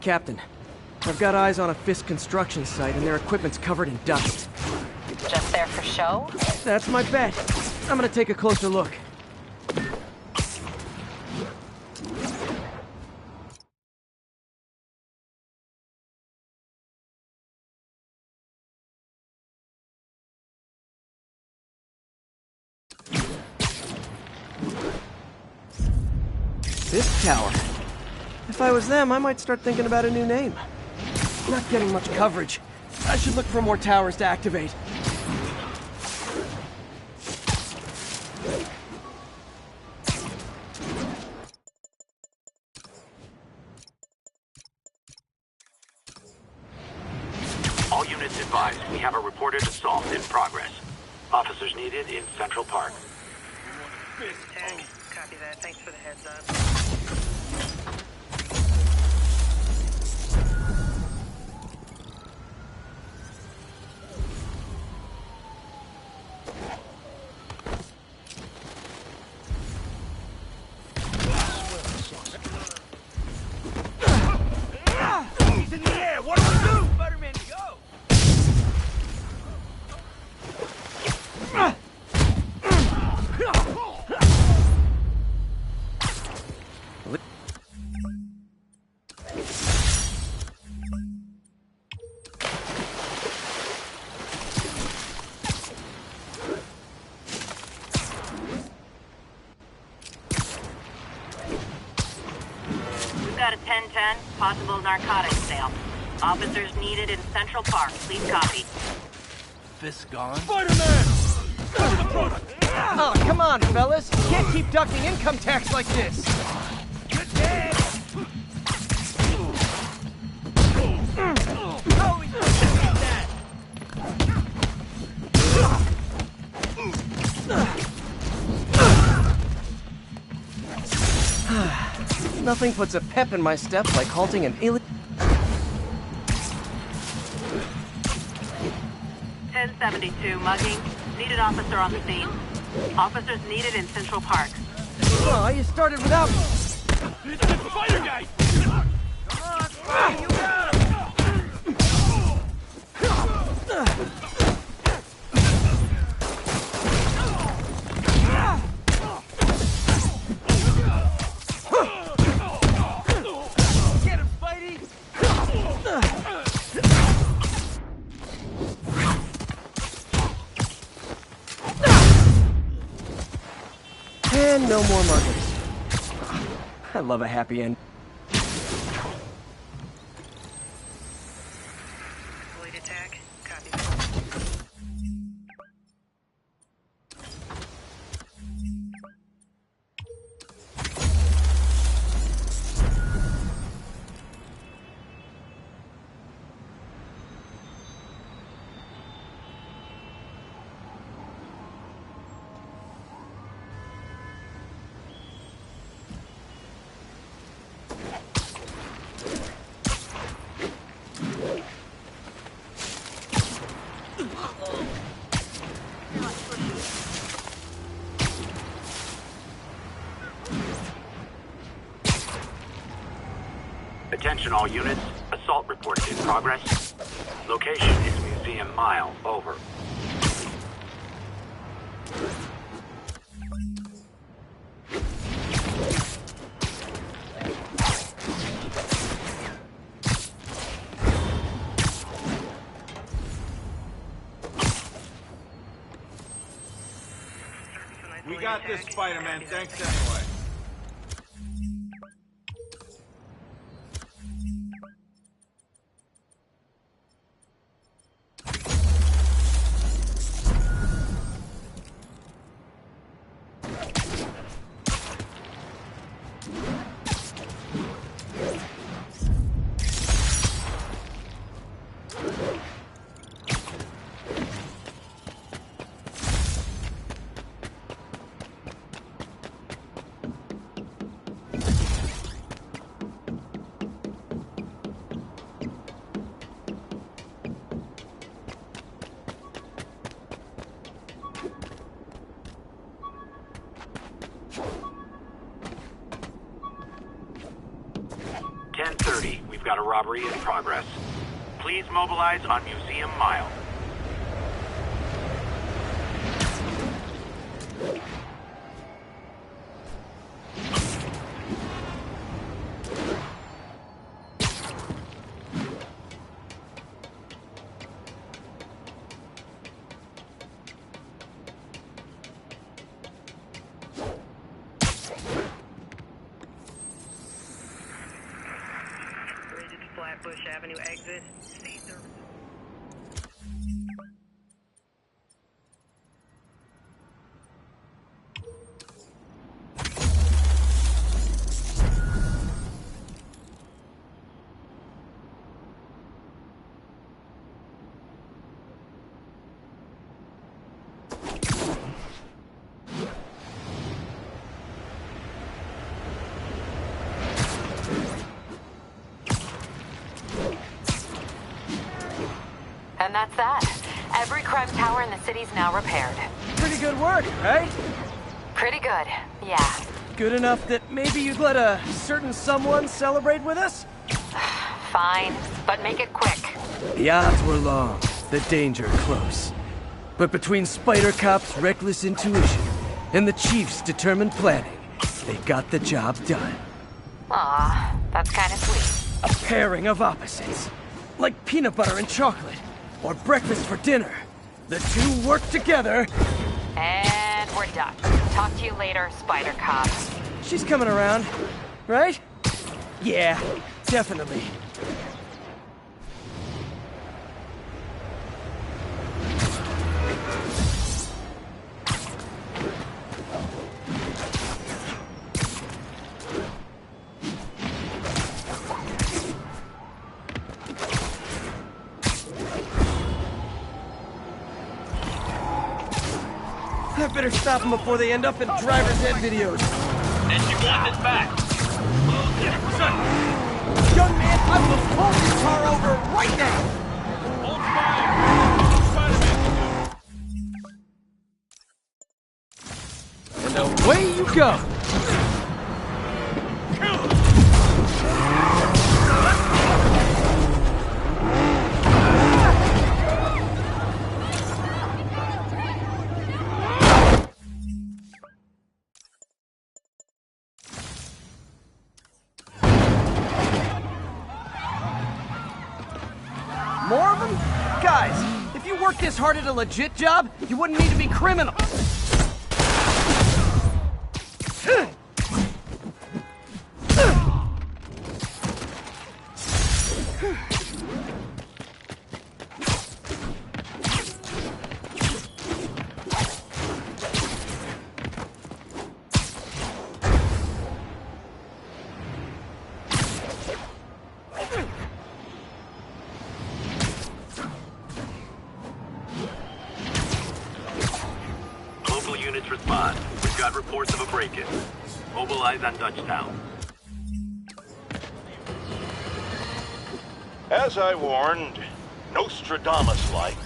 Captain. I've got eyes on a Fisk construction site, and their equipment's covered in dust. Just there for show? That's my bet. I'm gonna take a closer look. This tower. If I was them, I might start thinking about a new name. Not getting much coverage. I should look for more towers to activate. All units advised, we have a reported assault in progress. Officers needed in Central Park. Tech, copy that. Thanks for the heads up. He's in the air! What do we do? Spider-Man, go! We've got a 10-10, possible narcotics sale. Officers needed in Central Park. Please copy. Fist gone? Spider-Man! Oh, come on, fellas. You can't keep ducking income tax like this. Good dead! Oh, we just did that! Nothing puts a pep in my step like halting an illegal... 1072, mugging. Needed officer on the scene. Officers needed in Central Park. Oh, you started without me. It's the spider guy! Come on, Spidey, you got him! Get him, Spidey! And no more muggers. I love a happy end. Void attack. Copy. Attention all units, assault reported in progress. Location is Museum Mile, over. We got this, Spider-Man. Thanks anyway. got a robbery in progress. Please mobilize on Museum Mile. Flatbush Avenue exit. C service. And that's that. Every crime tower in the city's now repaired. Pretty good work, right? Pretty good, yeah. Good enough that maybe you'd let a certain someone celebrate with us? Fine, but make it quick. The odds were long, the danger close. But between Spider Cop's reckless intuition and the Chief's determined planning, they got the job done. Aw, that's kind of sweet. A pairing of opposites. Like peanut butter and chocolate, or breakfast for dinner. The two work together. And we're done. Talk to you later, Spider Cop. She's coming around, right? Yeah, definitely. I better stop them before they end up in driver's ed videos. SG-1 is back. Young man, I will pull this car over right now! Hold fire. And away you go! More of them? Guys, if you worked this hard at a legit job, you wouldn't need to be criminals. Units respond. We've got reports of a break-in. Mobilize on Dutchtown. As I warned, Nostradamus-like,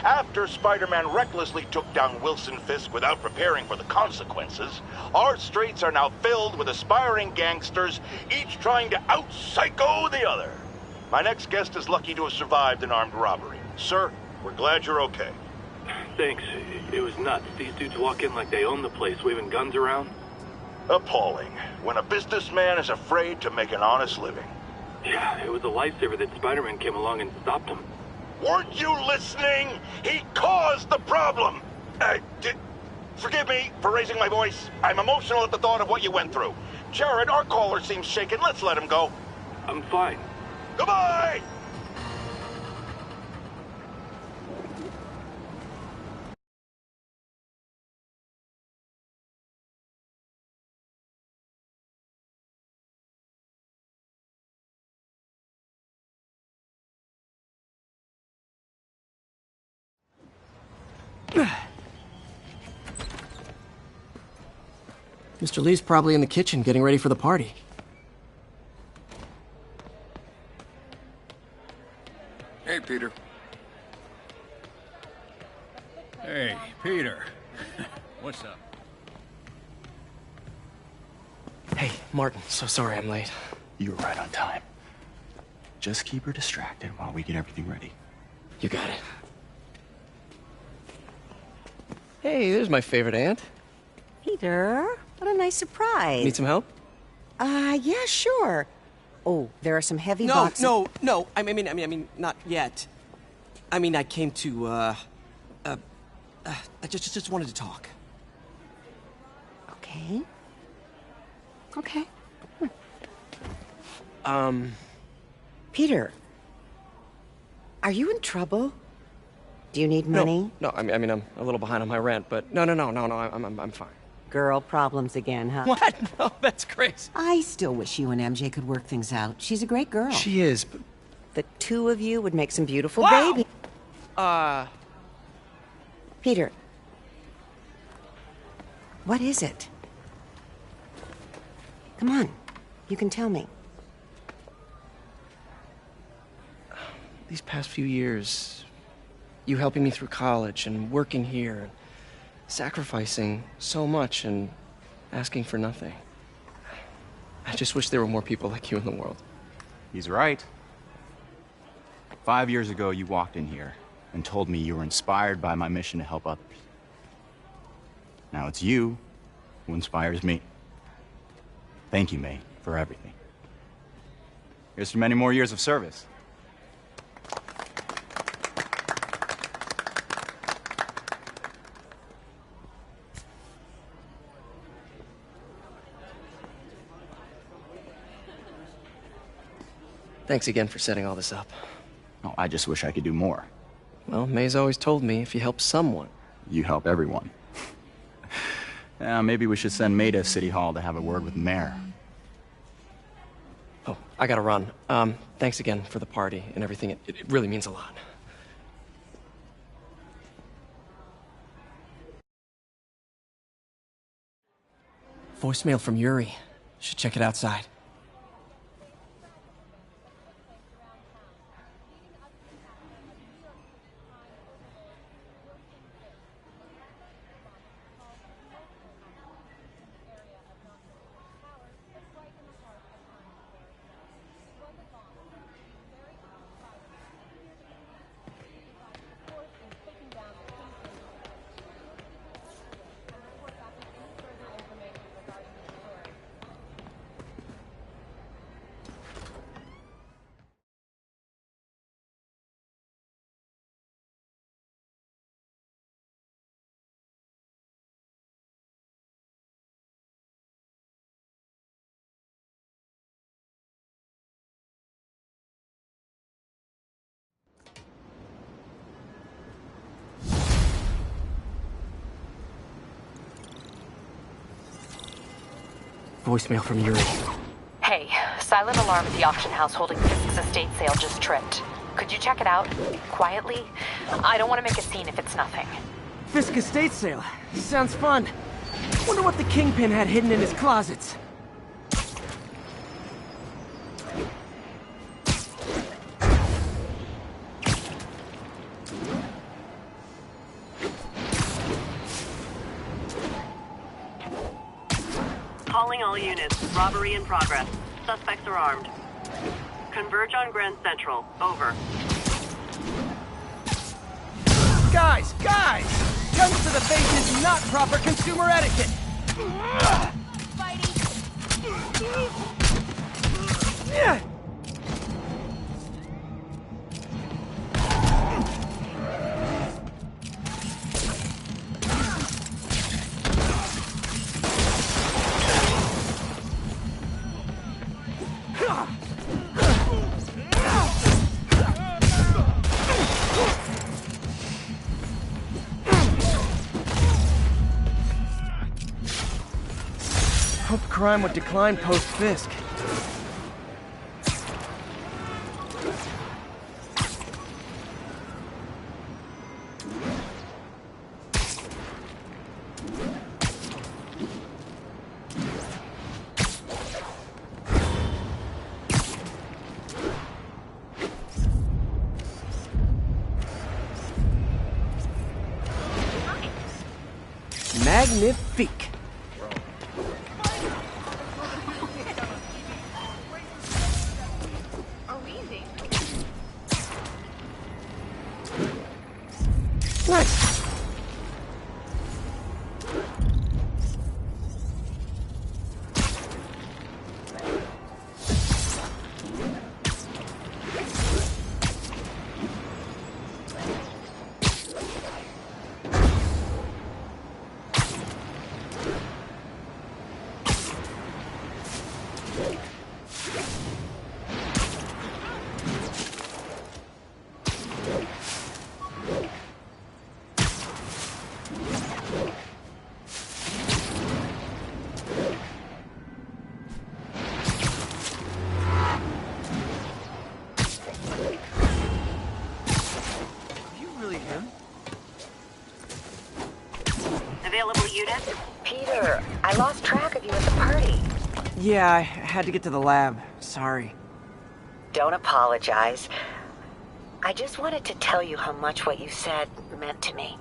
after Spider-Man recklessly took down Wilson Fisk without preparing for the consequences, our streets are now filled with aspiring gangsters, each trying to out-psycho the other. My next guest is lucky to have survived an armed robbery. Sir, we're glad you're okay. Thanks. It was nuts. These dudes walk in like they own the place, waving guns around. Appalling. When a businessman is afraid to make an honest living. Yeah, it was a lifesaver that Spider-Man came along and stopped him. Weren't you listening? He caused the problem! Forgive me for raising my voice. I'm emotional at the thought of what you went through. Jared, our caller seems shaken. Let's let him go. I'm fine. Goodbye! Mr. Lee's probably in the kitchen getting ready for the party. Hey, Peter. Hey, Peter. What's up? Hey, Martin, so sorry I'm late. You were right on time. Just keep her distracted while we get everything ready. You got it. Hey, there's my favorite aunt. Peter, what a nice surprise. Need some help? Yeah, sure. Oh, there are some heavy No, boxes. no. I mean, not yet. I mean, I came to, I just wanted to talk. Okay. Okay. Peter, are you in trouble? Do you need money? No, I mean, I'm a little behind on my rent, but no, I'm fine. Girl problems again, huh? What? No, that's crazy. I still wish you and MJ could work things out. She's a great girl. She is, but... The two of you would make some beautiful Wow! babies. Peter, what is it? Come on, you can tell me. These past few years, you helping me through college and working here, sacrificing so much and asking for nothing. I just wish there were more people like you in the world. He's right. 5 years ago, you walked in here and told me you were inspired by my mission to help others. Now it's you who inspires me. Thank you, May, for everything. Here's to many more years of service. Thanks again for setting all this up. Oh, I just wish I could do more. Well, May's always told me if you help someone... You help everyone. Maybe we should send May to City Hall to have a word with the mayor. Oh, I gotta run. Thanks again for the party and everything. It really means a lot. Voicemail from Yuri. Should check it outside. Voicemail from Yuri. Hey, silent alarm at the auction house holding Fisk's estate sale just tripped. Could you check it out? Quietly? I don't want to make a scene if it's nothing. Fisk estate sale. Sounds fun. Wonder what the Kingpin had hidden in his closets. Calling all units. Robbery in progress. Suspects are armed. Converge on Grand Central. Over. Guys! Guns to the face is not proper consumer etiquette! Yeah. Hope crime would decline post-Fisk. Magnifique. available units? Peter, I lost track of you at the party. Yeah, I had to get to the lab. Sorry. Don't apologize. I just wanted to tell you how much what you said meant to me.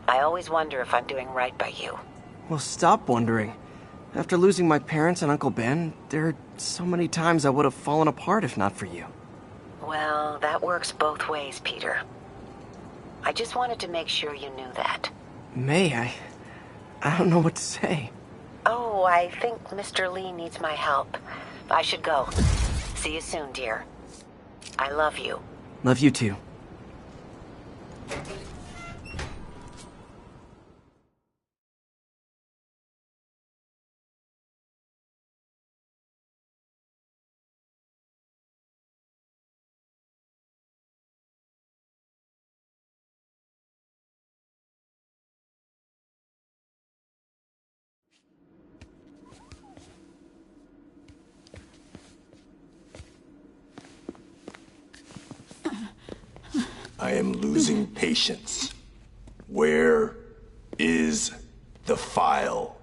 I always wonder if I'm doing right by you. Well, stop wondering. After losing my parents and Uncle Ben, there are so many times I would have fallen apart if not for you. Well, that works both ways, Peter. I just wanted to make sure you knew that. May, I don't know what to say. Oh, I think Mr. Lee needs my help. I should go. See you soon, dear. I love you. Love you too. I am losing patience. Where is the file?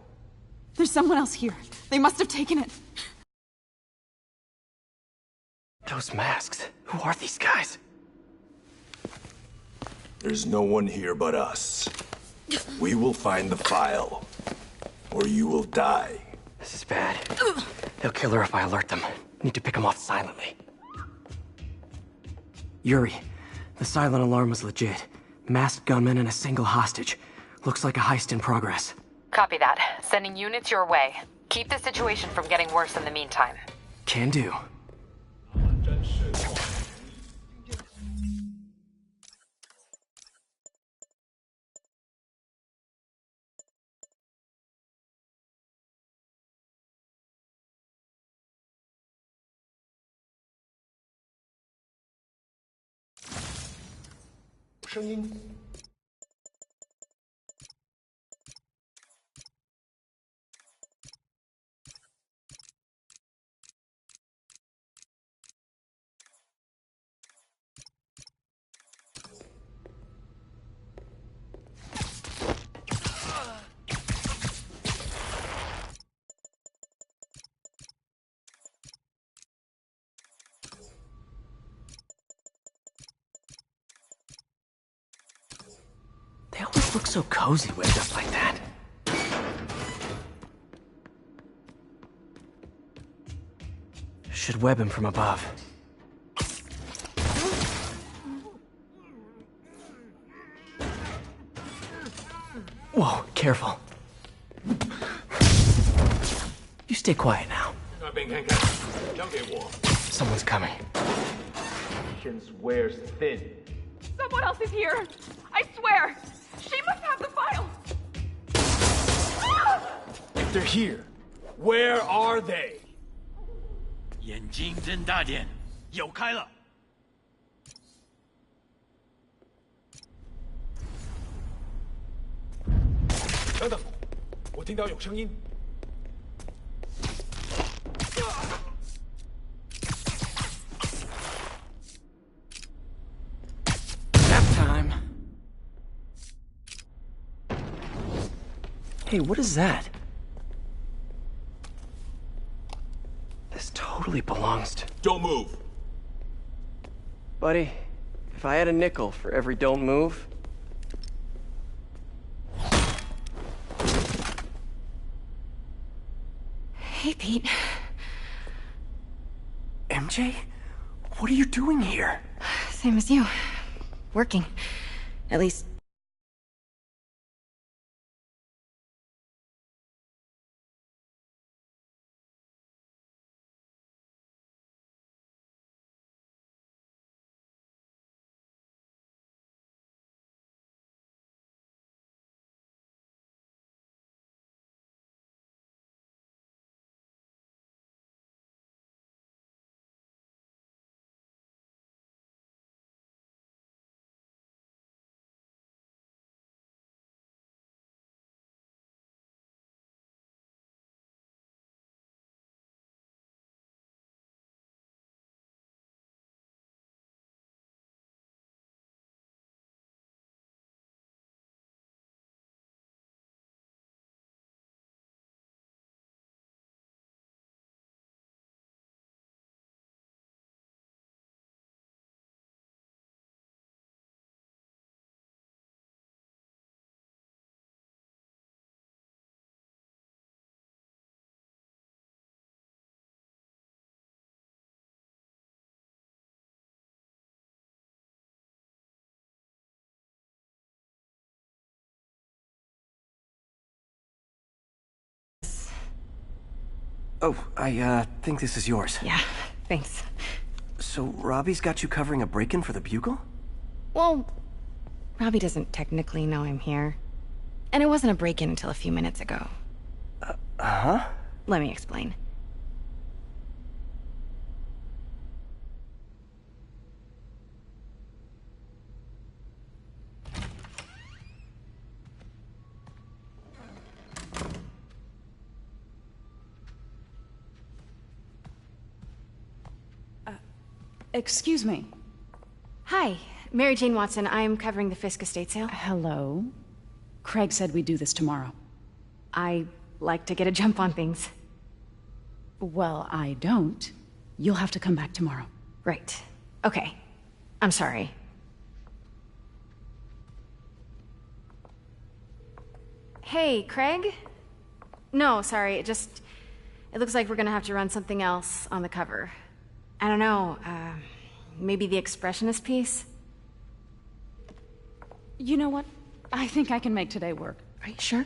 There's someone else here. They must have taken it. Those masks. Who are these guys? There's no one here but us. We will find the file, or you will die. This is bad. They'll kill her if I alert them. Need to pick them off silently. Yuri, the silent alarm was legit. Masked gunmen and a single hostage. Looks like a heist in progress. Copy that. Sending units your way. Keep the situation from getting worse in the meantime. Can do. They always look so cozy waved up like that. Should web him from above. Whoa, careful. You stay quiet now. Someone's coming. Wears thin. Someone else is here. I swear. She must have the file. If they're here, where are they? 眼睛睁大点，有开了。等等，我听到有声音。Nap time. Hey, what is that? This totally belongs to... Don't move. Buddy, if I had a nickel for every don't move... Hey, Pete. MJ? What are you doing here? Same as you. Working. At least, Oh, I think this is yours. Yeah, thanks. So Robbie's got you covering a break-in for the Bugle? Well, Robbie doesn't technically know I'm here. And it wasn't a break-in until a few minutes ago. Huh? Let me explain. Excuse me. Hi, Mary Jane Watson. I'm covering the Fisk estate sale. Hello. Craig said we'd do this tomorrow. I like to get a jump on things. Well, I don't. You'll have to come back tomorrow. Right. Okay. I'm sorry. Hey, Craig? No, sorry, it looks like we're gonna have to run something else on the cover. I don't know, maybe the expressionist piece? You know what? I think I can make today work. Are you sure?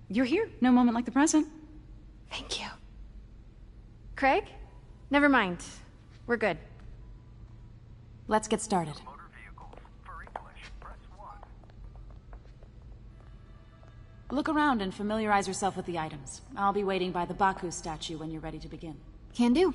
You're here. No moment like the present. Thank you. Craig? Never mind. We're good. Let's get started. Look around and familiarize yourself with the items. I'll be waiting by the Baku statue when you're ready to begin. Can do.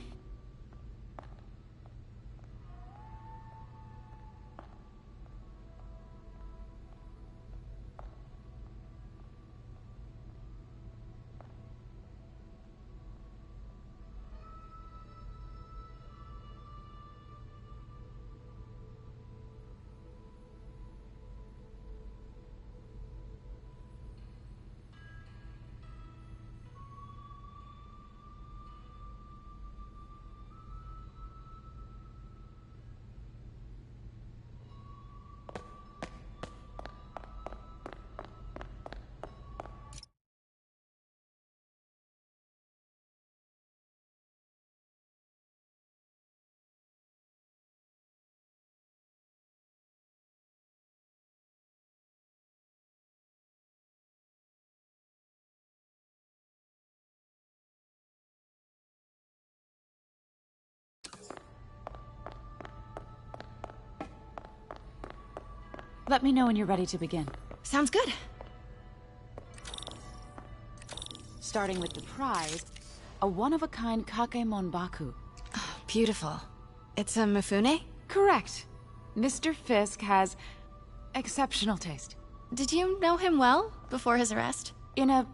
Let me know when you're ready to begin. Sounds good. Starting with the prize, a one-of-a-kind Kakemon Baku. Oh, beautiful. It's a Mifune? Correct. Mr. Fisk has exceptional taste. Did you know him well before his arrest? In a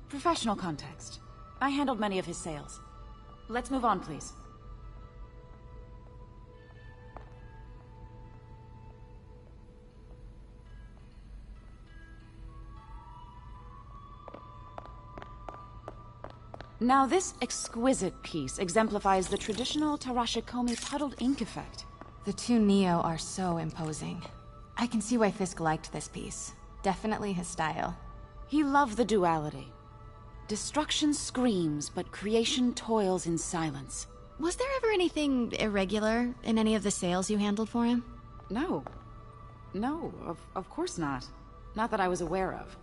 professional context. I handled many of his sales. Let's move on, please. Now this exquisite piece exemplifies the traditional Tarashikomi puddled ink effect. The two Neo are so imposing. I can see why Fisk liked this piece. Definitely his style. He loved the duality. Destruction screams, but creation toils in silence. Was there ever anything irregular in any of the sales you handled for him? No. No, of course not. Not that I was aware of.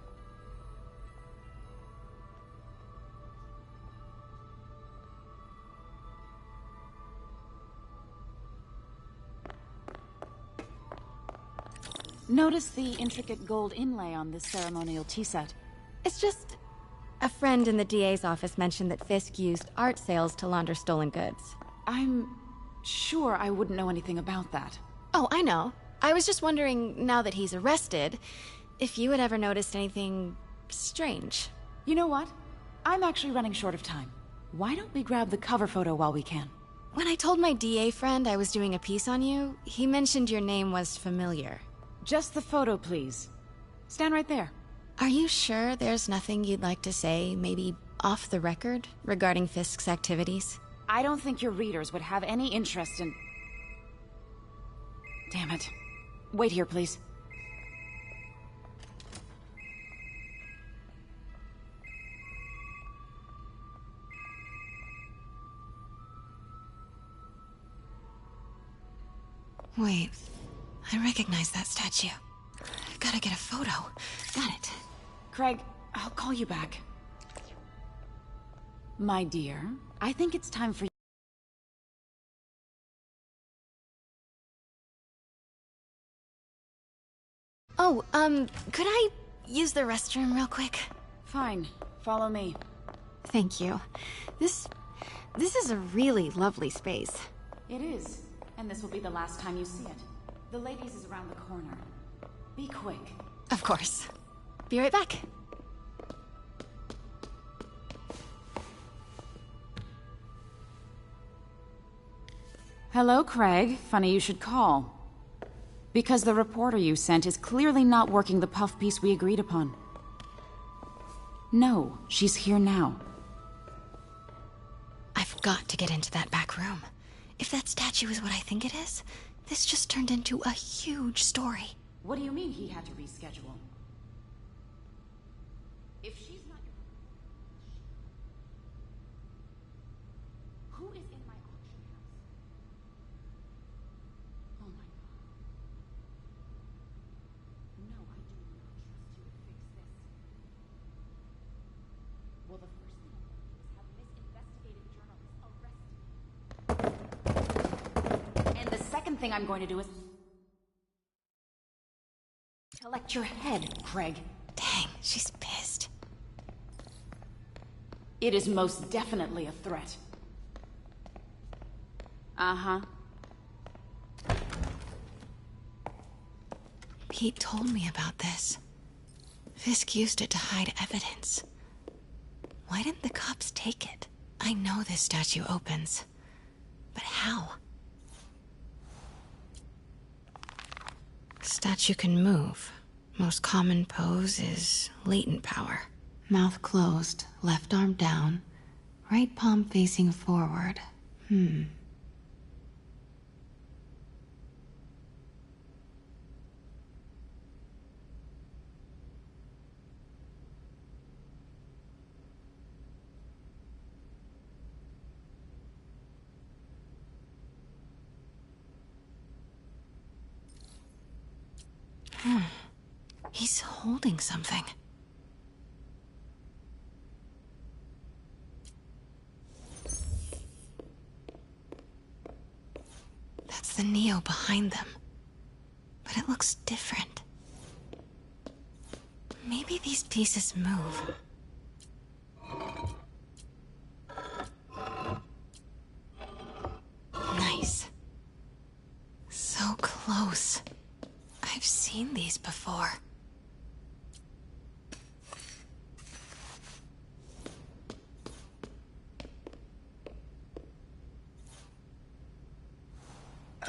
Notice the intricate gold inlay on this ceremonial tea set. It's just... a friend in the DA's office mentioned that Fisk used art sales to launder stolen goods. I'm sure I wouldn't know anything about that. Oh, I know. I was just wondering, now that he's arrested, if you had ever noticed anything... strange. You know what? I'm actually running short of time. Why don't we grab the cover photo while we can? When I told my DA friend I was doing a piece on you, he mentioned your name was familiar. Just the photo, please. Stand right there. Are you sure there's nothing you'd like to say, maybe off the record, regarding Fisk's activities? I don't think your readers would have any interest in... Damn it. Wait here, please. Wait, I recognize that statue. Gotta get a photo. Got it. Craig, I'll call you back. My dear, I think it's time for you. Oh, could I use the restroom real quick? Fine. Follow me. Thank you. This is a really lovely space. It is. And this will be the last time you see it. The ladies is around the corner. Be quick. Of course. Be right back. Hello, Craig. Funny you should call. Because the reporter you sent is clearly not working the puff piece we agreed upon. No, she's here now. I've got to get into that back room. If that statue is what I think it is, this just turned into a huge story. What do you mean he had to reschedule? If she's not your... Who is in my auction house? Oh my god. No, I do not trust you to fix this. Well, the first thing I'm going to do is have this investigative journalist arrested. And the second thing I'm going to do is... collect your head, Craig. Dang, she's pissed. It is most definitely a threat. Uh-huh. Pete told me about this. Fisk used it to hide evidence. Why didn't the cops take it? I know this statue opens. But how? Statue can move. Most common pose is latent power. Mouth closed, left arm down, right palm facing forward. He's holding something. That's the Neo behind them. But it looks different. Maybe these pieces move. Nice. So close. I've seen these before.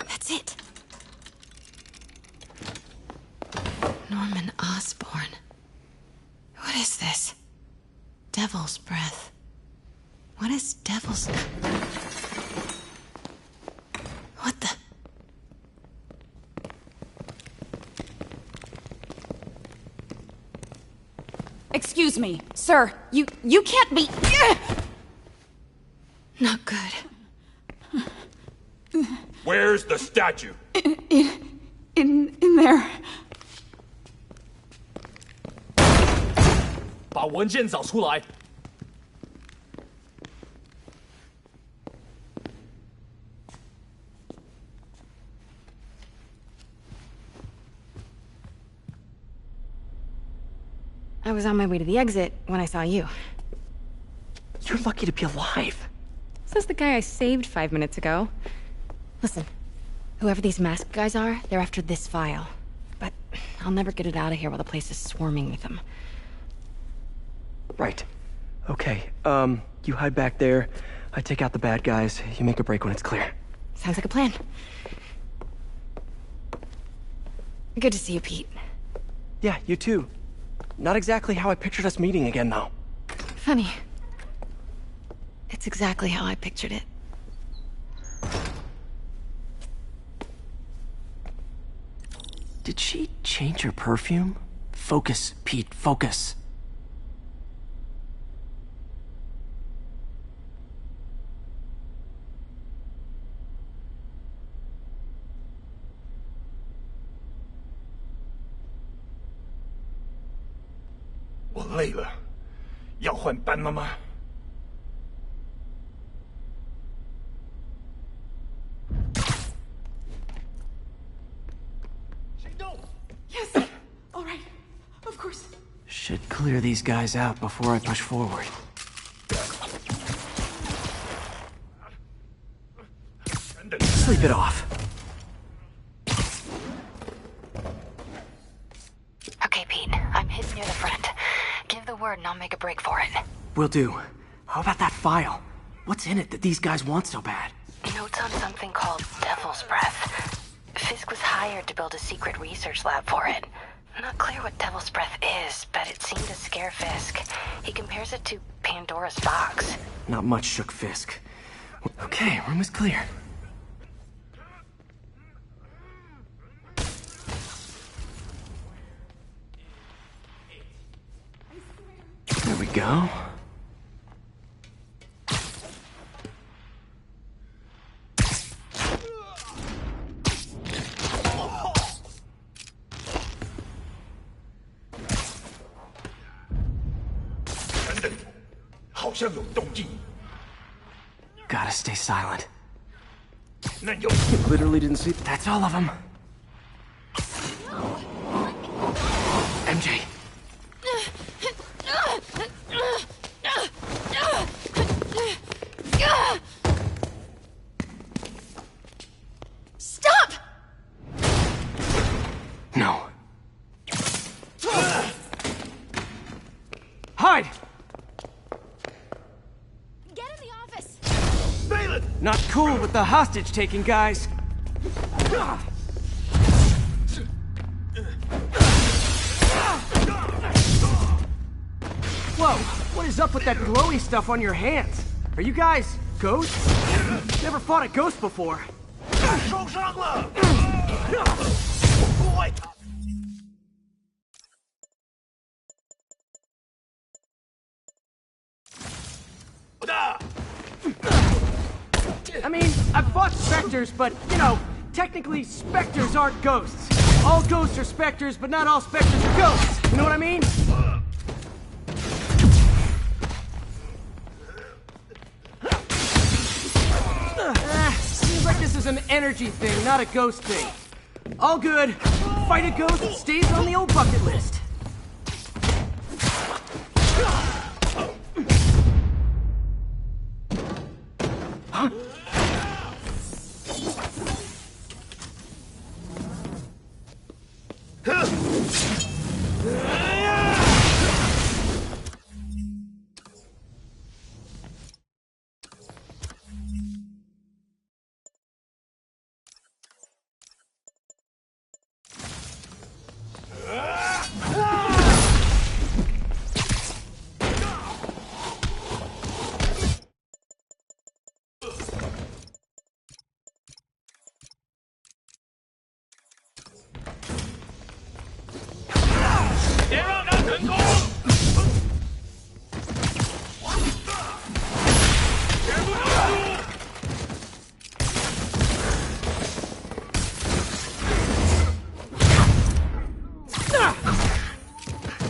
That's it. Norman Osborn. What is this? Devil's breath. What is devil's... What the... Excuse me, sir. You can't be... Not good. Where's the statue? In there. 把文件找出来。I was on my way to the exit when I saw you. You're lucky to be alive. Says the guy I saved 5 minutes ago. Listen, whoever these masked guys are, they're after this file. But I'll never get it out of here while the place is swarming with them. Right. Okay, you hide back there. I take out the bad guys. You make a break when it's clear. Sounds like a plan. Good to see you, Pete. Yeah, you too. Not exactly how I pictured us meeting again, though. Funny. It's exactly how I pictured it. Did she change her perfume? Focus, Pete, focus.我累了，要换班了吗？ Should clear these guys out before I push forward. Sleep it off. Okay, Pete. I'm hidden near the front. Give the word and I'll make a break for it. Will do. How about that file? What's in it that these guys want so bad? Notes on something called Devil's Breath. Fisk was hired to build a secret research lab for it. Not clear what Devil's Breath is, but it seemed to scare Fisk. He compares it to Pandora's box. Not much shook Fisk. Okay, room is clear. There we go. Gotta stay silent. You literally didn't see... That's all of them. MJ. Stop! No. Hide! Get in the office! Not cool with the hostage-taking guys. Whoa, what is up with that glowy stuff on your hands? Are you guys ghosts? Never fought a ghost before. I mean, I've fought specters, but, you know, technically specters aren't ghosts. All ghosts are specters, but not all specters are ghosts. You know what I mean? Seems like this is an energy thing, not a ghost thing. All good. Fight a ghost stays on the old bucket list. Huh?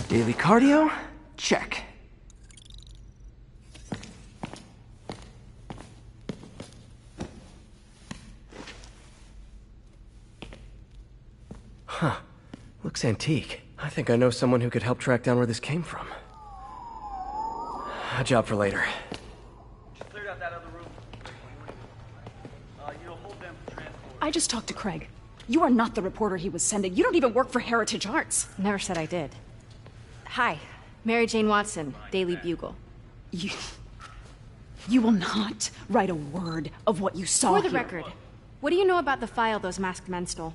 Daily cardio? Check. Huh. Looks antique. I think I know someone who could help track down where this came from. A job for later. Cleared out that other room. You'll hold them for transport. I just talked to Craig. You are not the reporter he was sending. You don't even work for Heritage Arts. Never said I did. Hi, Mary Jane Watson, Daily Bugle. You will not write a word of what you saw For the here. record, what do you know about the file those masked men stole?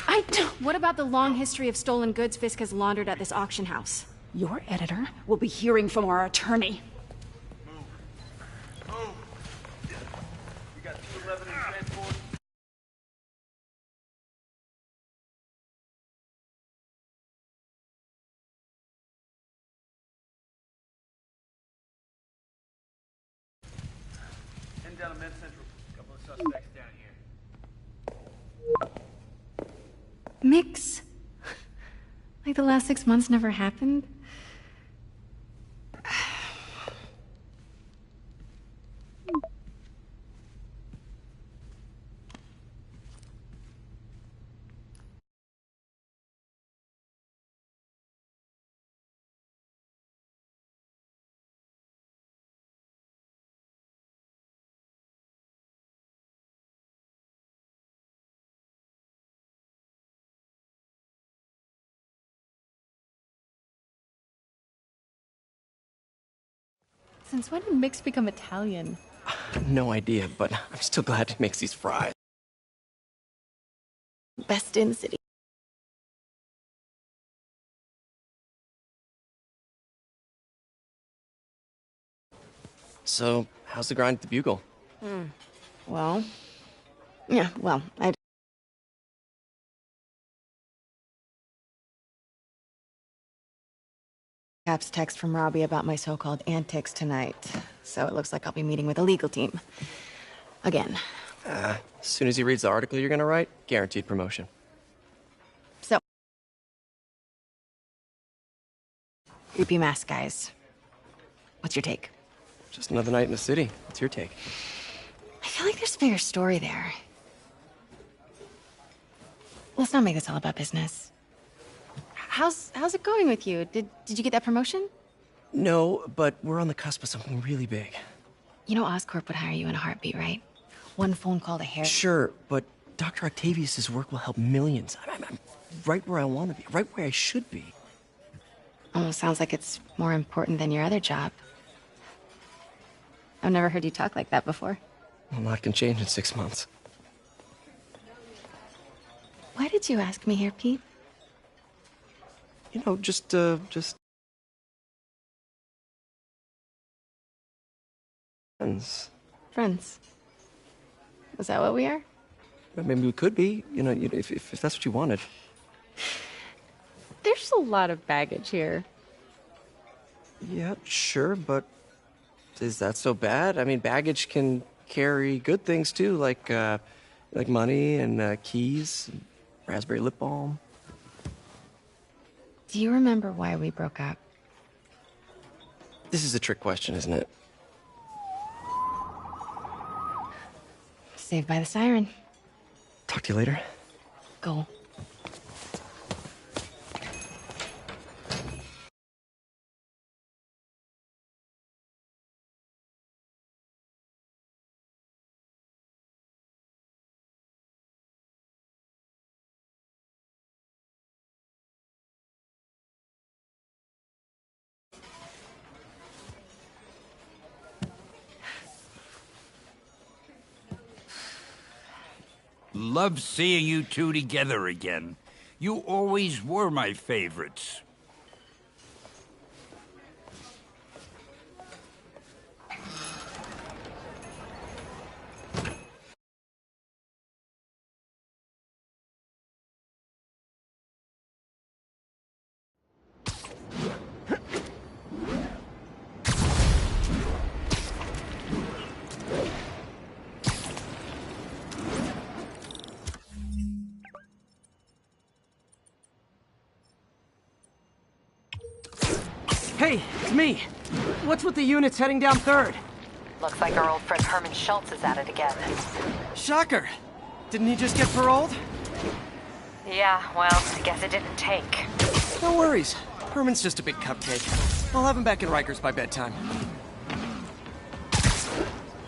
I don't... What about the long history of stolen goods Fisk has laundered at this auction house? Your editor will be hearing from our attorney. We got 211 in transport. Heading down to Med Central. A couple of suspects down here. Mix? Like the last 6 months never happened? Since when did Mix become Italian? No idea, but I'm still glad he makes these fries. Best in the city. So, how's the grind at the Bugle? Well, yeah, well, I... Cap's text from Robbie about my so-called antics tonight. So it looks like I'll be meeting with a legal team. Again. As soon as he reads the article you're gonna write, guaranteed promotion. So... Creepy mask guys. What's your take? Just another night in the city. What's your take? I feel like there's a bigger story there. Let's not make this all about business. How's it going with you? Did you get that promotion? No, but we're on the cusp of something really big. You know Oscorp would hire you in a heartbeat, right? One phone call to Harry. Sure, but Dr. Octavius's work will help millions. I'm right where I want to be, right where I should be. Almost sounds like it's more important than your other job. I've never heard you talk like that before. A lot can change in 6 months. Why did you ask me here, Pete? You know, just... Friends. Friends. Is that what we are? Maybe we could be, you know, if that's what you wanted. There's a lot of baggage here. Yeah, sure, but is that so bad? I mean, baggage can carry good things too, like money and keys, and raspberry lip balm. Do you remember why we broke up? This is a trick question, isn't it? Saved by the siren. Talk to you later. Go. Love seeing you two together again. You always were my favorites. Hey, it's me. What's with the units heading down 3rd? Looks like our old friend Herman Schultz is at it again. Shocker. Didn't he just get paroled? Yeah, well, I guess it didn't take. No worries. Herman's just a big cupcake. I'll have him back in Rikers by bedtime.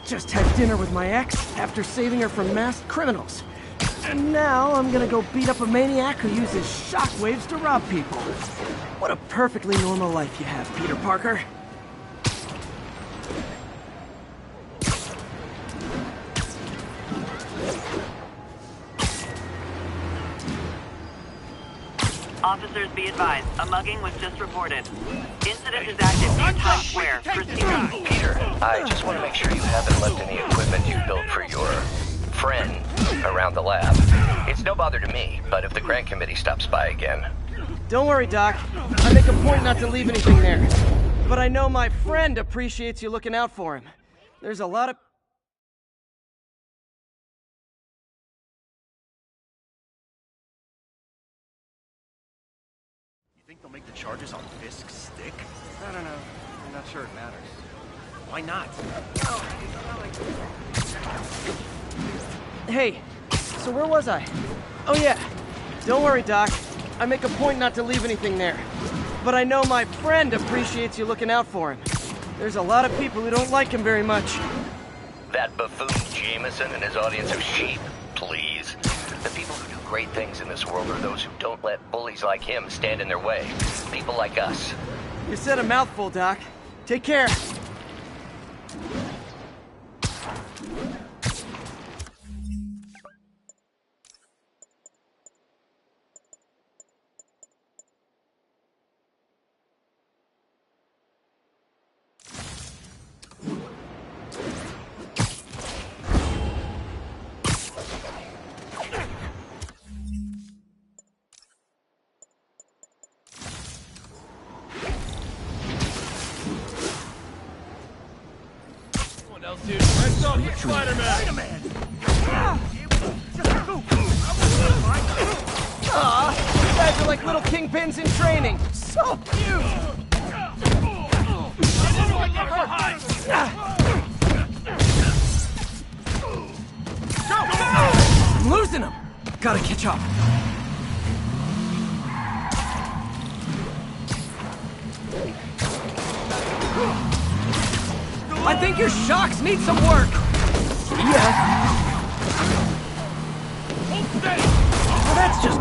Just had dinner with my ex after saving her from masked criminals. And now I'm gonna go beat up a maniac who uses shockwaves to rob people. What a perfectly normal life you have, Peter Parker. Officers be advised, a mugging was just reported. Incident is active in Times Square. Proceed. Peter, I just want to make sure you haven't left any equipment you built for your friend around the lab. It's no bother to me, but if the grant committee stops by again... Don't worry, Doc. I make a point not to leave anything there. But I know my friend appreciates you looking out for him. There's a lot of... You think they'll make the charges on Fisk stick? I don't know. I'm not sure it matters. Why not? Hey, so where was I? Oh yeah. Don't worry, Doc. I make a point not to leave anything there. But I know my friend appreciates you looking out for him. There's a lot of people who don't like him very much. That buffoon Jameson and his audience of sheep, please. The people who do great things in this world are those who don't let bullies like him stand in their way. People like us. You said a mouthful, Doc. Take care. details, dude. Next up, Spider-Man. Spider-Man! Aw, you guys are like little kingpins in training. So cute! I'm losing him! Gotta catch up. I think your shocks need some work. Yeah. Well, that's just...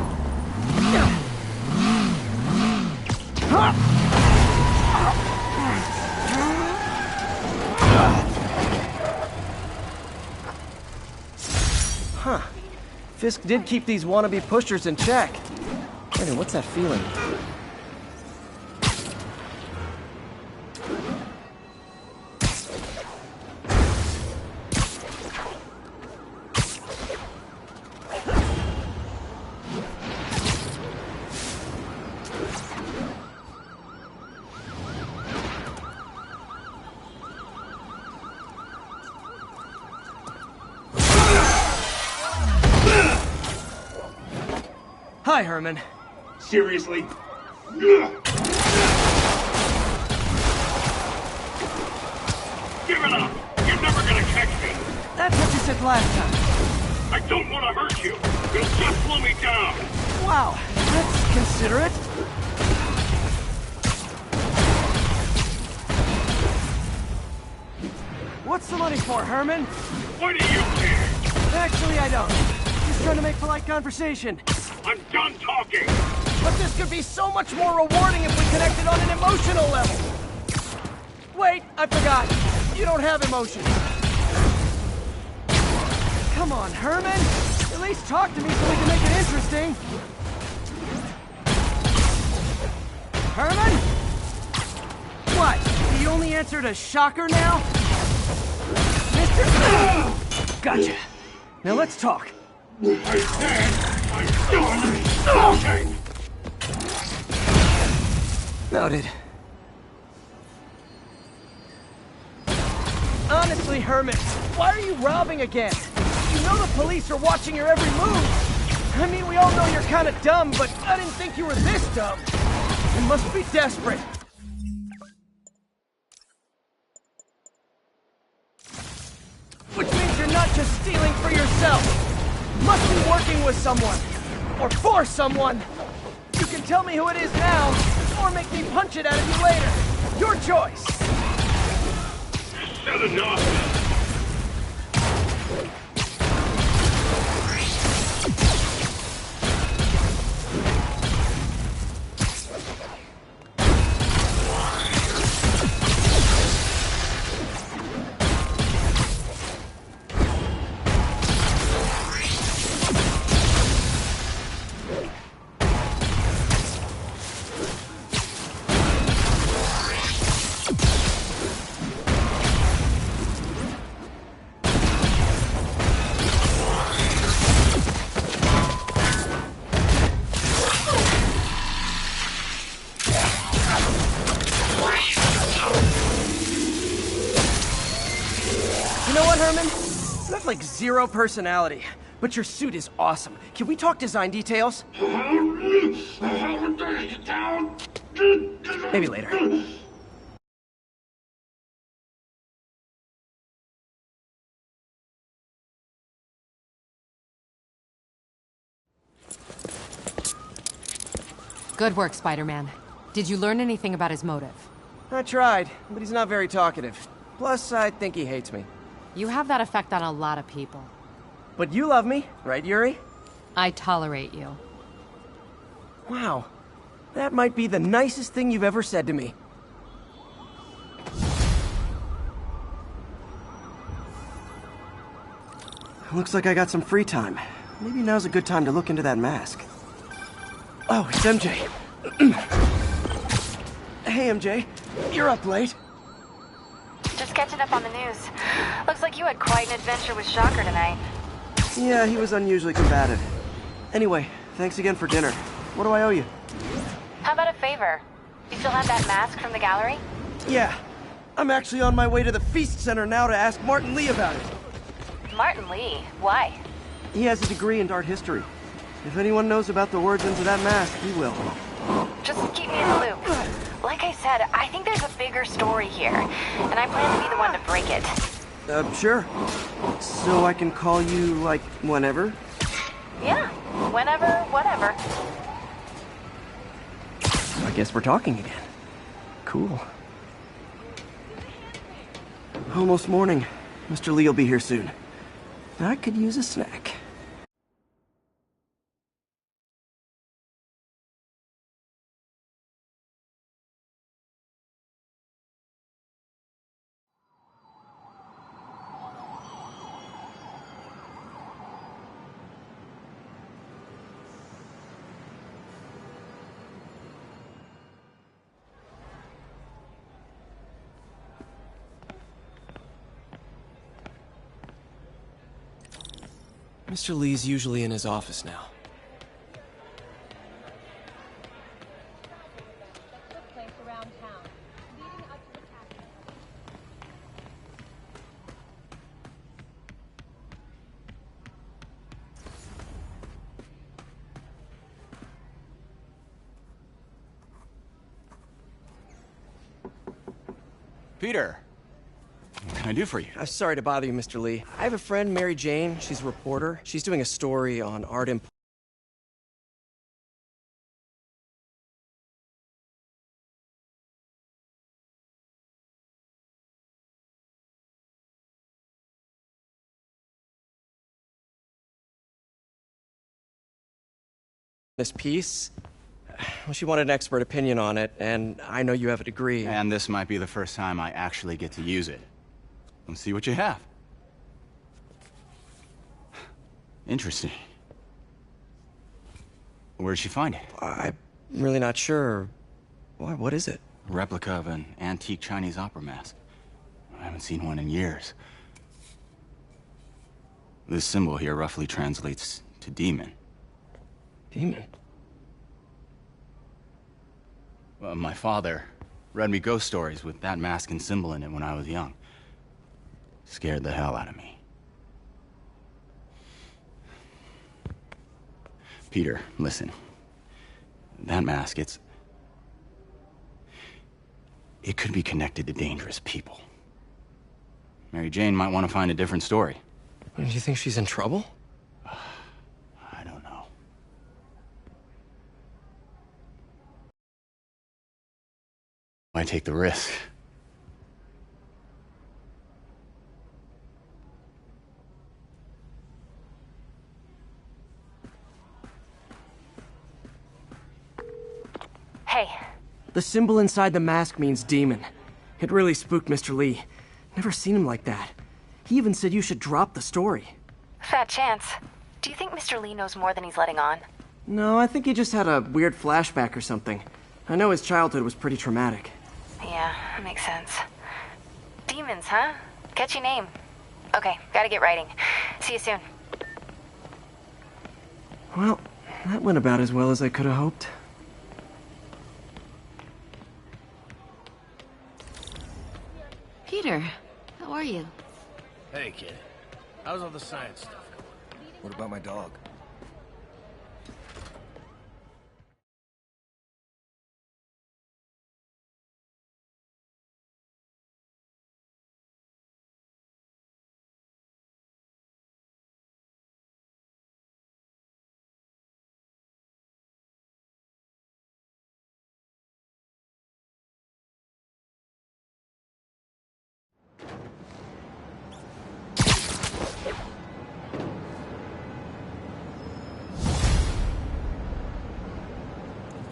Huh. Fisk did keep these wannabe pushers in check. Wait, what's that feeling? Hi, Herman. Seriously? Give it up! You're never gonna catch me! That's what you said last time. I don't want to hurt you! You'll just slow me down! Wow, that's considerate. What's the money for, Herman? Why do you care? Actually, I don't. Just trying to make polite conversation. I'm done talking! But this could be so much more rewarding if we connected on an emotional level. Wait, I forgot. You don't have emotions. Come on, Herman. At least talk to me so we can make it interesting. Herman? What? The only answer to shocker now? Mr. Gotcha. Now let's talk. I said I'm done talking! Noted. Honestly, Herman, why are you robbing again? You know the police are watching your every move. I mean, we all know you're kind of dumb, but I didn't think you were this dumb. You must be desperate. Which means you're not just stealing for yourself. You must be working with someone. Or for someone. You can tell me who it is now, or make me punch it out of you later. Your choice. Said enough! Like zero personality, but your suit is awesome. Can we talk design details? Maybe later. Good work, Spider-Man. Did you learn anything about his motive? I tried, but he's not very talkative. Plus, I think he hates me. You have that effect on a lot of people. But you love me, right, Yuri? I tolerate you. Wow. That might be the nicest thing you've ever said to me. Looks like I got some free time. Maybe now's a good time to look into that mask. Oh, it's MJ. Hey, MJ. You're up late. Just catching up on the news. Looks like you had quite an adventure with Shocker tonight. Yeah, he was unusually combative. Anyway, thanks again for dinner. What do I owe you? How about a favor? You still have that mask from the gallery? Yeah. I'm actually on my way to the Feast Center now to ask Martin Lee about it. Martin Lee? Why? He has a degree in art history. If anyone knows about the origins of that mask, he will. Just keep me in the loop. Like I said, I think there's a bigger story here, and I plan to be the one to break it. Sure. So I can call you, like, whenever? Yeah, whenever, whatever. I guess we're talking again. Cool. Almost morning. Mr. Lee will be here soon. I could use a snack. Mr. Lee's usually in his office now. Peter, what can I do for you? Sorry to bother you, Mr. Lee. I have a friend, Mary Jane. She's a reporter. She's doing a story on art imp... this piece. Well, she wanted an expert opinion on it, and I know you have a degree. And this might be the first time I actually get to use it. Let's see what you have. Interesting. Where did she find it? I'm really not sure. Why, what is it? A replica of an antique Chinese opera mask. I haven't seen one in years. This symbol here roughly translates to demon. Demon? Well, my father read me ghost stories with that mask and symbol in it when I was young. Scared the hell out of me. Peter, listen. That mask, it could be connected to dangerous people. Mary Jane might want to find a different story. Do you think she's in trouble? I don't know. Why take the risk? Hey. The symbol inside the mask means demon. It really spooked Mr. Lee. Never seen him like that. He even said you should drop the story. Fat chance. Do you think Mr. Lee knows more than he's letting on? No, I think he just had a weird flashback or something. I know his childhood was pretty traumatic. Yeah, that makes sense. Demons, huh? Catchy name. Okay, gotta get writing. See you soon. Well, that went about as well as I could have hoped. Peter, how are you? Hey, kid. How's all the science stuff going? What about my dog?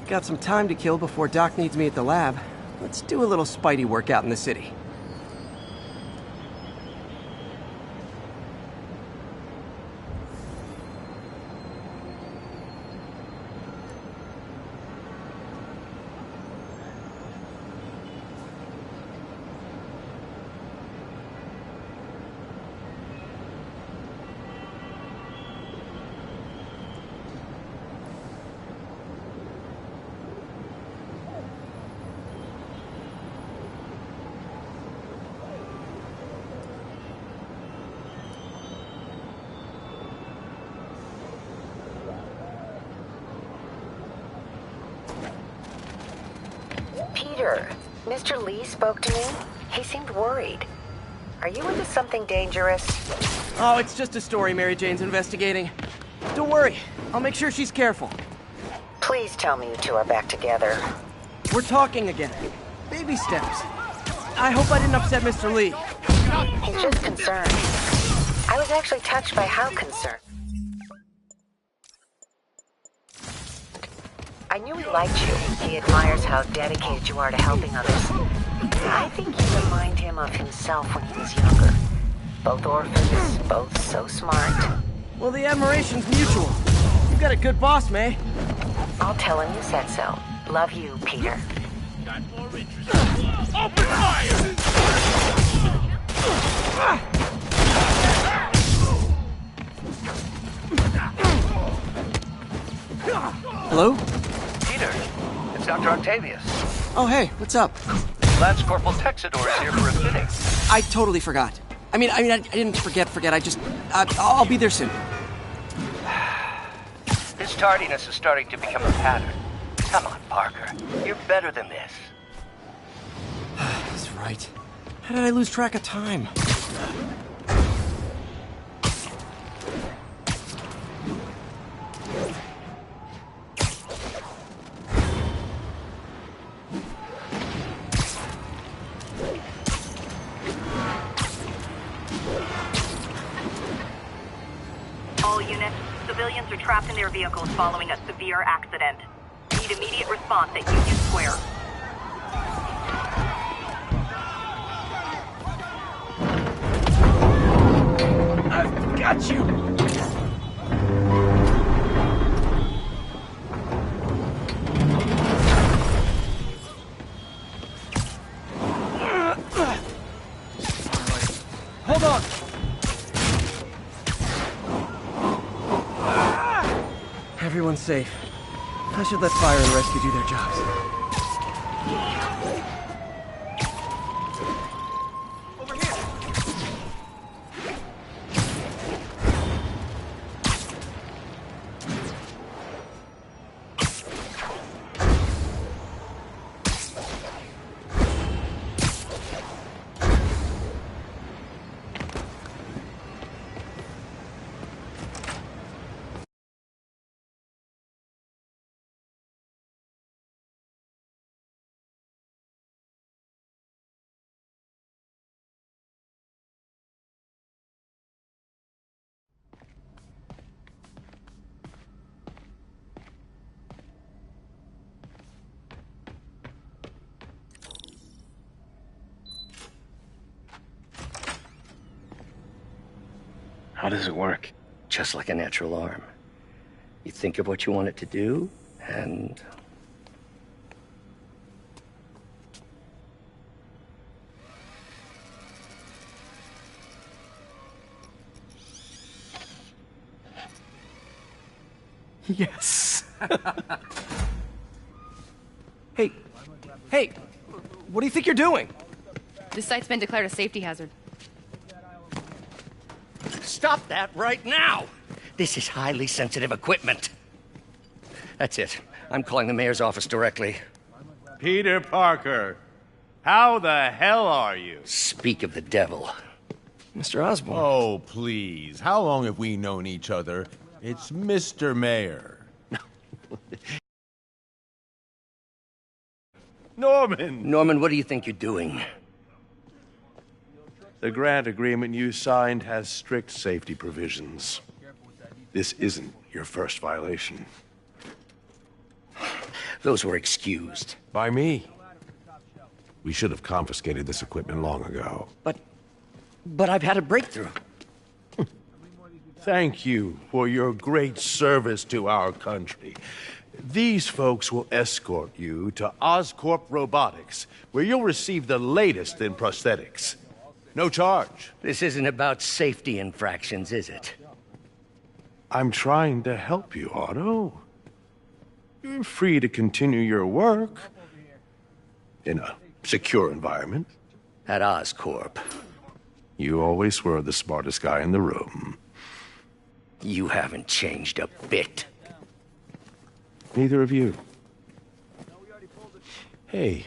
Got some time to kill before Doc needs me at the lab. Let's do a little Spidey workout in the city. Peter, Mr. Lee spoke to me. He seemed worried. Are you into something dangerous? Oh, it's just a story Mary Jane's investigating. Don't worry, I'll make sure she's careful. Please tell me you two are back together. We're talking again. Baby steps. I hope I didn't upset Mr. Lee. He's just concerned. I was actually touched by how concerned. I knew he liked you. He admires how dedicated you are to helping others. I think you remind him of himself when he was younger. Both orphans, both so smart. Well, the admiration's mutual. You've got a good boss, May. I'll tell him you said so. Love you, Peter. Open fire! Hello? Peter, it's Dr. Octavius. Oh, hey, what's up? Lance Corporal Texador is here for a fitting. I totally forgot. I didn't forget. I just... I'll be there soon. This tardiness is starting to become a pattern. Come on, Parker. You're better than this. He's right. How did I lose track of time? All units, civilians are trapped in their vehicles following a severe accident. Need immediate response at Union Square. I've got you! Hold on! Everyone's safe. I should let fire and rescue do their jobs. Over here! How does it work? Just like a natural arm. You think of what you want it to do, and... Yes. Hey, what do you think you're doing? This site's been declared a safety hazard. Stop that right now! This is highly sensitive equipment. That's it. I'm calling the mayor's office directly. Peter Parker, how the hell are you? Speak of the devil. Mr. Osborn. Oh, please. How long have we known each other? It's Mr. Mayor. Norman, what do you think you're doing? The grant agreement you signed has strict safety provisions. This isn't your first violation. Those were excused. By me. We should have confiscated this equipment long ago. But I've had a breakthrough. Thank you for your great service to our country. These folks will escort you to Oscorp Robotics, where you'll receive the latest in prosthetics. No charge. This isn't about safety infractions, is it? I'm trying to help you, Otto. You're free to continue your work in a secure environment. At Oscorp. You always were the smartest guy in the room. You haven't changed a bit. Neither of you. Hey,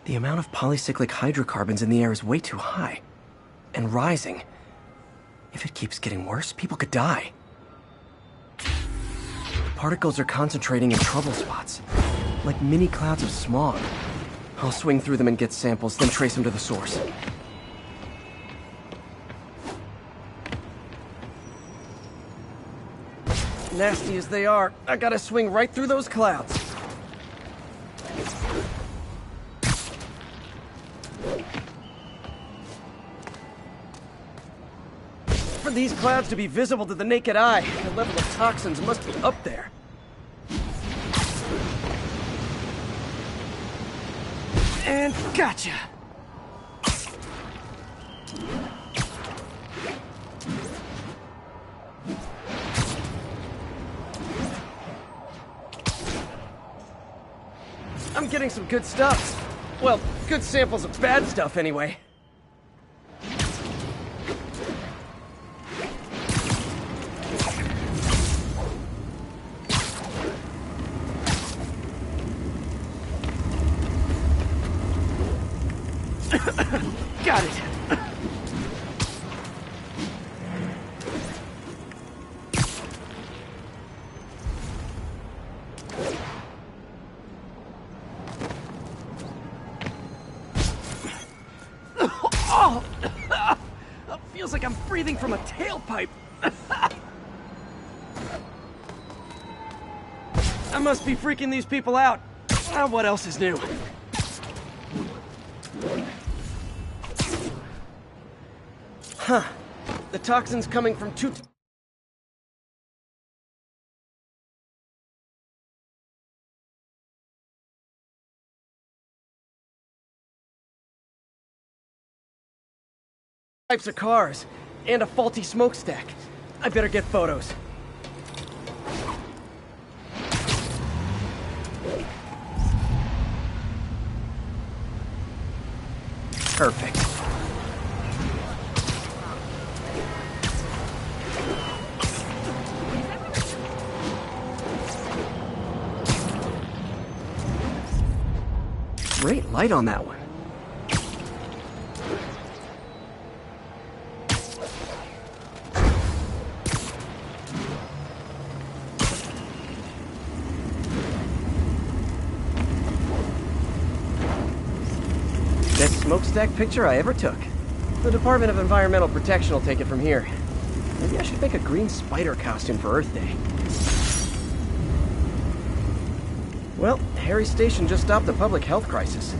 The amount of polycyclic hydrocarbons in the air is way too high. And rising. If it keeps getting worse, people could die. The particles are concentrating in trouble spots, like mini clouds of smog. I'll swing through them and get samples, then trace them to the source. Nasty as they are, I gotta swing right through those clouds. For these clouds to be visible to the naked eye, the level of toxins must be up there. And gotcha! I'm getting some good stuff. Well, good samples of bad stuff anyway. Got it. Oh! Feels like I'm breathing from a tailpipe. I must be freaking these people out. What else is new? Huh. The toxin's coming from two... types of cars, and a faulty smokestack. I better get photos. Perfect. Great light on that one. Best smokestack picture I ever took. The Department of Environmental Protection will take it from here. Maybe I should make a green spider costume for Earth Day. Well, Harry Station just stopped a public health crisis.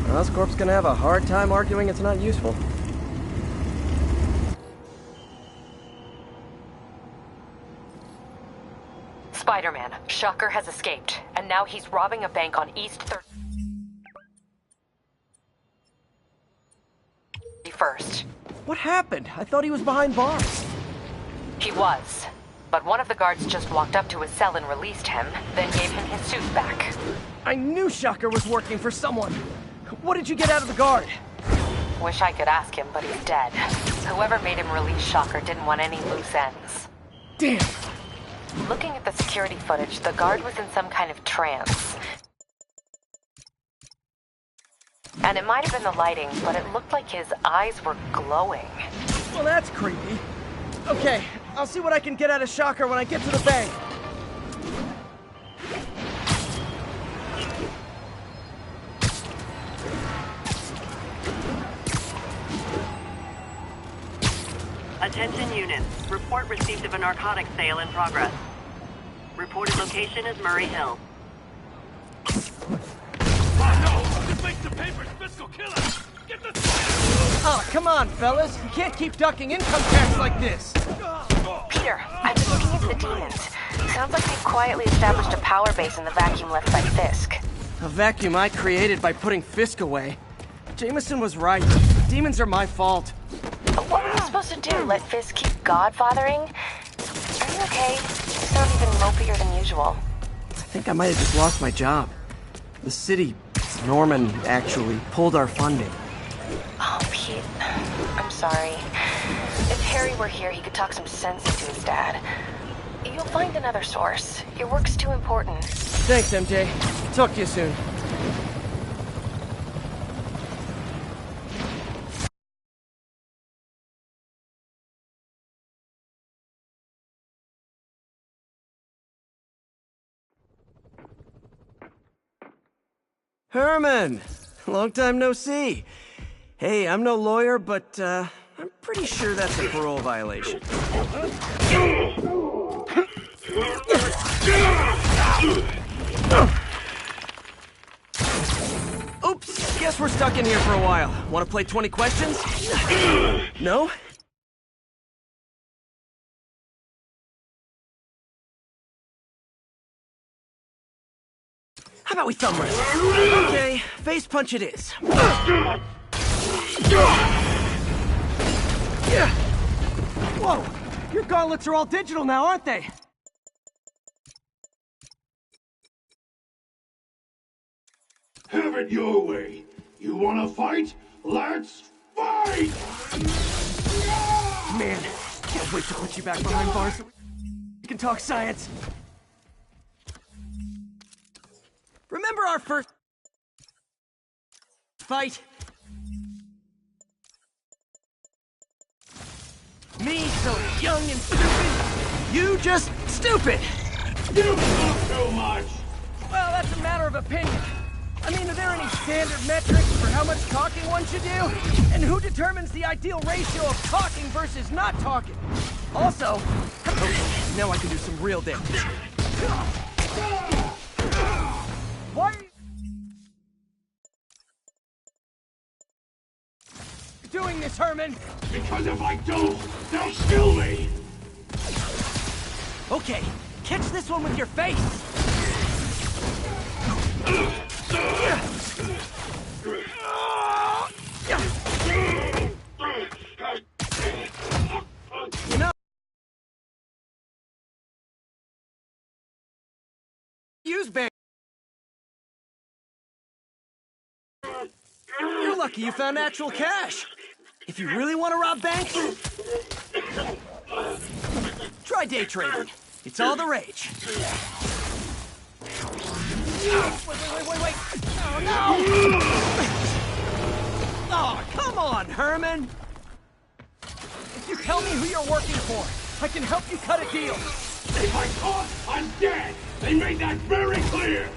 Oscorp's gonna have a hard time arguing it's not useful. Spider-Man, Shocker has escaped, and now he's robbing a bank on East 31st. What happened? I thought he was behind bars. He was. But one of the guards just walked up to his cell and released him, then gave him his suit back. I knew Shocker was working for someone. What did you get out of the guard? Wish I could ask him, but he's dead. Whoever made him release Shocker didn't want any loose ends. Damn. Looking at the security footage, the guard was in some kind of trance. And it might have been the lighting, but it looked like his eyes were glowing. Well, that's creepy. Okay, I'll see what I can get out of Shocker when I get to the bank. Attention units. Report received of a narcotics sale in progress. Reported location is Murray Hill. This makes the papers fiscal killer! Get the Oh, come on, fellas. You can't keep ducking income tax like this. Peter, I've been looking into the demons. Sounds like they've quietly established a power base in the vacuum left by Fisk. A vacuum I created by putting Fisk away. Jameson was right. Demons are my fault. What were you supposed to do? Let Fisk keep godfathering? Are you okay? You sound even mopier than usual. I think I might have just lost my job. The city, Norman, actually, pulled our funding. Oh, Pete. I'm sorry. If Harry were here, he could talk some sense into his dad. You'll find another source. Your work's too important. Thanks, MJ. Talk to you soon. Herman! Long time no see. Hey, I'm no lawyer, but, I'm pretty sure that's a parole violation. Oops, guess we're stuck in here for a while. Want to play 20 questions? No? How about we thumb wrestle? Okay, face punch it is. Whoa! Your gauntlets are all digital now, aren't they? Have it your way. You wanna fight? Let's fight! Man, can't wait to put you back behind bars so we can talk science. Remember our first fight? Me, so young and stupid. You just stupid. You talk too much. Well, that's a matter of opinion. I mean, are there any standard metrics for how much talking one should do? And who determines the ideal ratio of talking versus not talking? Also, okay, now I can do some real damage. Why are you doing this, Herman? Because if I don't, they'll kill me. Okay, catch this one with your face. You know, use bear. You're lucky you found actual cash. If you really want to rob banks, try day trading. It's all the rage. Wait. Oh, no! Oh, come on, Herman! If you tell me who you're working for, I can help you cut a deal. If I talk, I'm dead! They made that very clear!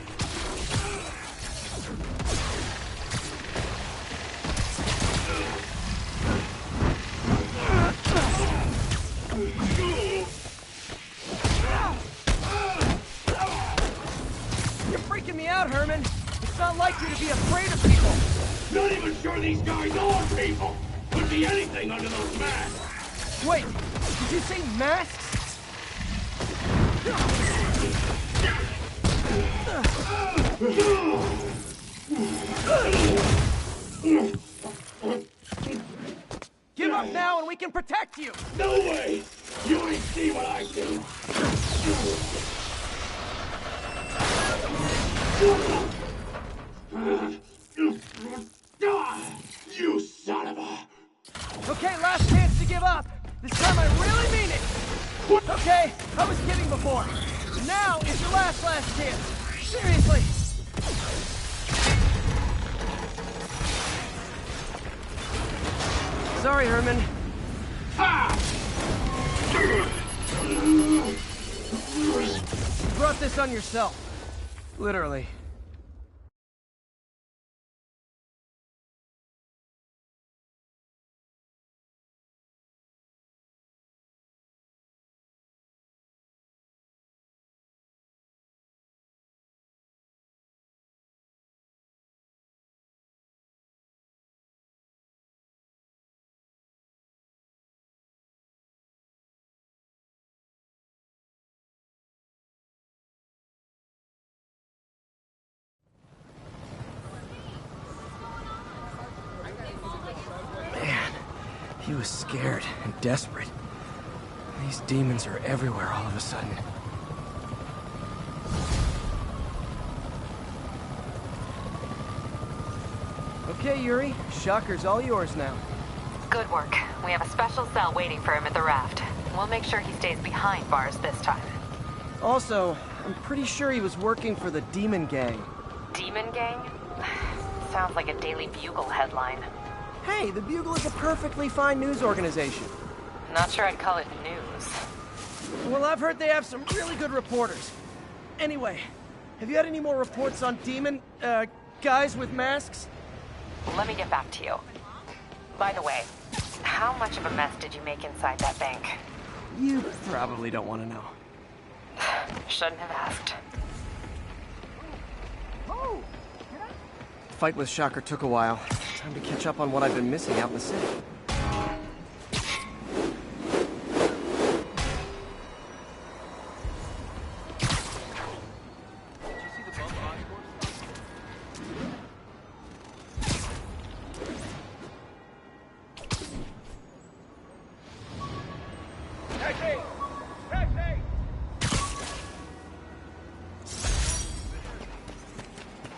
You're freaking me out, Herman. It's not like you to be afraid of people. Not even sure these guys are people! Could be anything under those masks! Wait, did you say masks? Give up now and we can protect you! No way! You ain't see what I do! You son of a... Okay, last chance to give up. This time I really mean it. Okay, I was kidding before. Now is your last chance. Seriously. Sorry, Herman. You brought this on yourself. Literally. He was scared and desperate. These demons are everywhere all of a sudden. Okay, Yuri. Shocker's all yours now. Good work. We have a special cell waiting for him at the raft. We'll make sure he stays behind bars this time. Also, I'm pretty sure he was working for the Demon Gang. Demon Gang? Sounds like a Daily Bugle headline. Hey, the Bugle is a perfectly fine news organization. Not sure I'd call it news. Well, I've heard they have some really good reporters. Anyway, have you had any more reports on Demon, Guys with masks? Let me get back to you. By the way, how much of a mess did you make inside that bank? You probably don't want to know. Shouldn't have asked. The fight with Shocker took a while. Time to catch up on what I've been missing out in the city.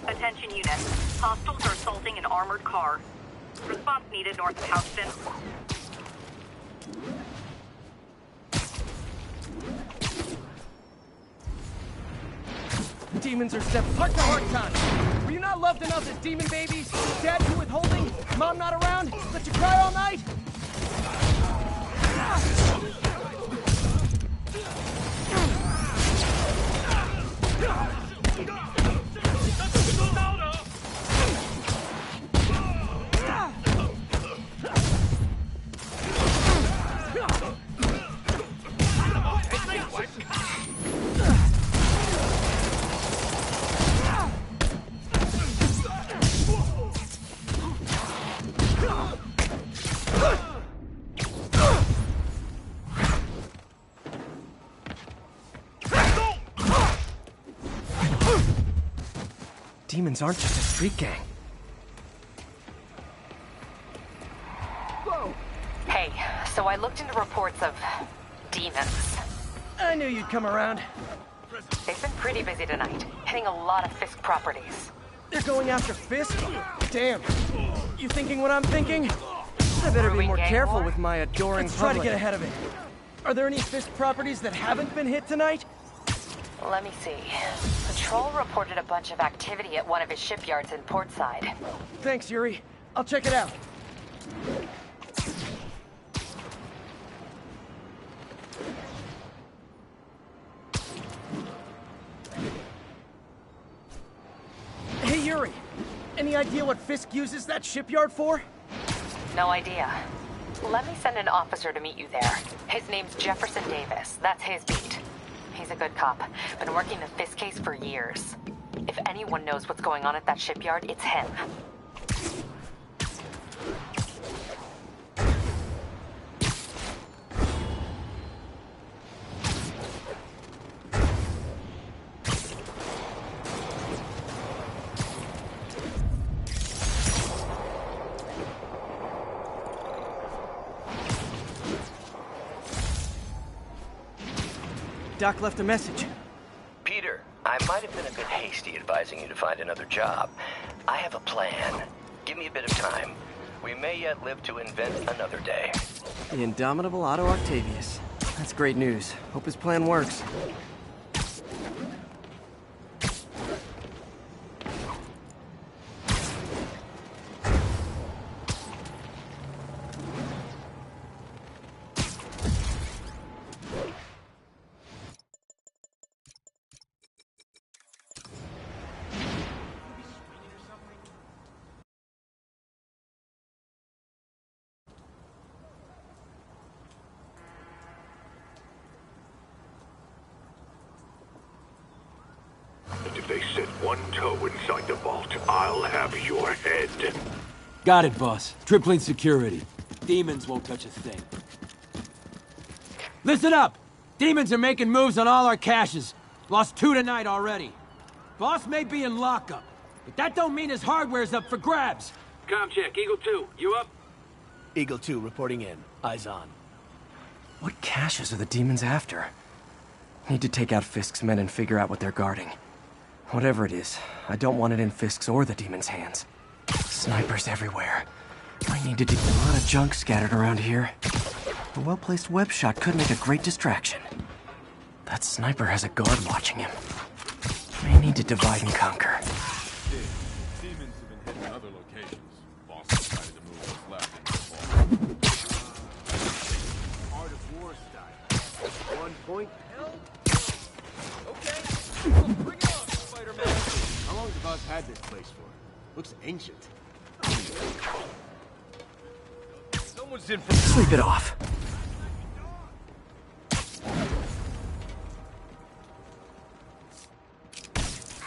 Attention units. Hostiles are assaulting an armored car. Response needed north of Houston. Demons are stepping heart to heart time. Were you not loved enough as demon babies? Dad too withholding? Mom not around? Let you cry all night? Demons aren't just a street gang. Whoa! Hey, so I looked into reports of demons. I knew you'd come around. They've been pretty busy tonight, hitting a lot of Fisk properties. They're going after Fisk? Damn. You thinking what I'm thinking? I better be more careful with my adoring public. Let's try to get ahead of it. Are there any Fisk properties that haven't been hit tonight? Let me see. Patrol reported a bunch of activity at one of his shipyards in Portside. Thanks, Yuri. I'll check it out. Hey, Yuri. Any idea what Fisk uses that shipyard for? No idea. Let me send an officer to meet you there. His name's Jefferson Davis. That's his beat. He's a good cop. Been working the Fisk case for years. If anyone knows what's going on at that shipyard, it's him. Doc left a message. Peter, I might have been a bit hasty advising you to find another job. I have a plan. Give me a bit of time. We may yet live to invent another day. The indomitable Otto Octavius. That's great news. Hope his plan works. If they set one toe inside the vault, I'll have your head. Got it, boss. Tripling security. Demons won't touch a thing. Listen up! Demons are making moves on all our caches. Lost 2 tonight already. Boss may be in lockup, but that don't mean his hardware's up for grabs. Com check, Eagle 2, you up? Eagle 2 reporting in. Eyes on. What caches are the demons after? Need to take out Fisk's men and figure out what they're guarding. Whatever it is, I don't want it in Fisk's or the demons' hands. Snipers everywhere. I need to do a lot of junk scattered around here. A well-placed web shot could make a great distraction. That sniper has a guard watching him. I need to divide and conquer. Demons have been hitting other locations. Boss decided to move us left into the vault. Art of war style. 1 point hell? Okay. Well, bring it on, Spider-Man. How long have us had this place for? Looks ancient. Someone's in for... Sleep it off.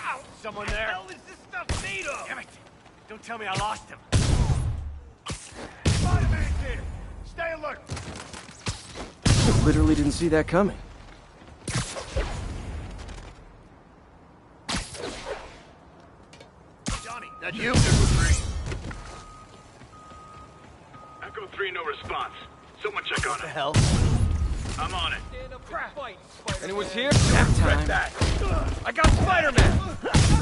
Ow! Someone there? What the hell is this stuff made of? Damn it! Don't tell me I lost him. Spider-Man's here! Stay alert! I literally didn't see that coming. Johnny, that you? Echo 3, no response. Someone check on him. What the hell? I'm on it. Crap! Anyone's here? Nap time. That. I got Spider-Man!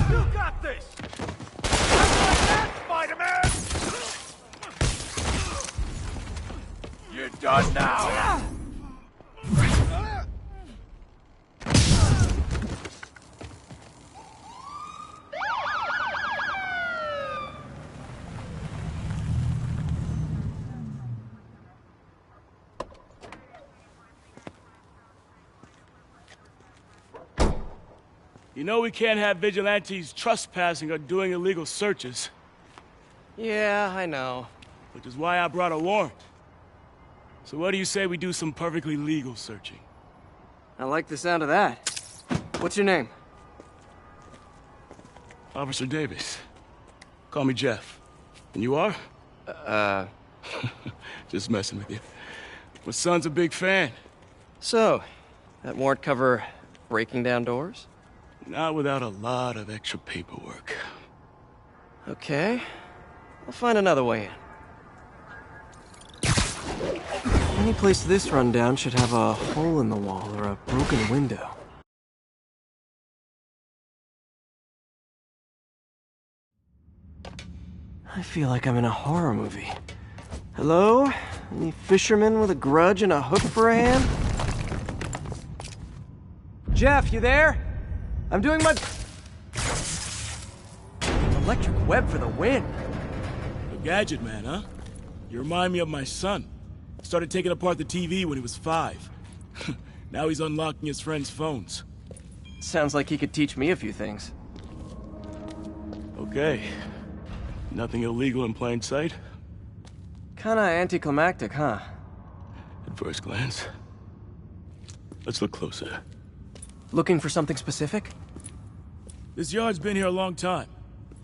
You got this! Spider-Man! You're done now! You know we can't have vigilantes trespassing or doing illegal searches. Yeah, I know. Which is why I brought a warrant. So what do you say we do some perfectly legal searching? I like the sound of that. What's your name? Officer Davis. Call me Jeff. And you are? Just messing with you. My son's a big fan. So, that warrant cover breaking down doors? Not without a lot of extra paperwork. Okay. I'll find another way in. Any place this rundown should have a hole in the wall or a broken window. I feel like I'm in a horror movie. Hello? Any fisherman with a grudge and a hook for a hand? Jeff, you there? I'm doing my... Electric web for the win. A gadget man, huh? You remind me of my son. Started taking apart the TV when he was 5. Now he's unlocking his friends' phones. Sounds like he could teach me a few things. Okay. Nothing illegal in plain sight? Kinda anticlimactic, huh? At first glance. Let's look closer. Looking for something specific? This yard's been here a long time.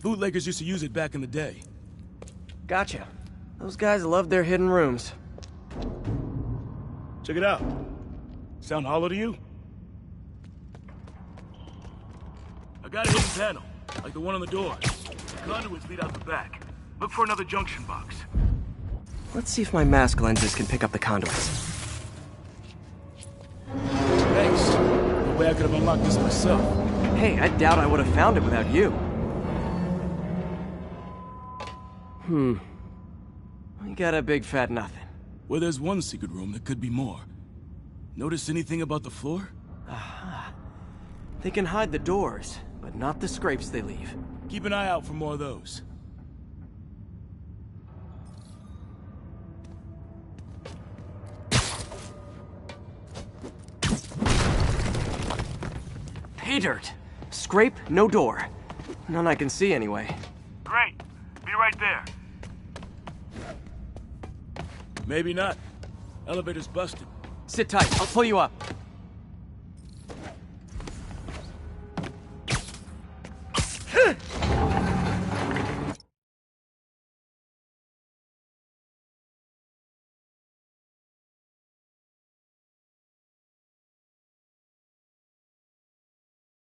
Bootleggers used to use it back in the day. Gotcha. Those guys love their hidden rooms. Check it out. Sound hollow to you? I got a hidden panel, like the one on the door. The conduits lead out the back. Look for another junction box. Let's see if my mask lenses can pick up the conduits. Thanks. No way I could have unlocked this myself. Hey, I doubt I would have found it without you. We got a big fat nothing. Well, there's one secret room, there could be more. Notice anything about the floor? Aha. They can hide the doors, but not the scrapes they leave. Keep an eye out for more of those. Pay dirt. Scrape, no door. None I can see anyway. Great. Be right there. Maybe not. Elevator's busted. Sit tight. I'll pull you up.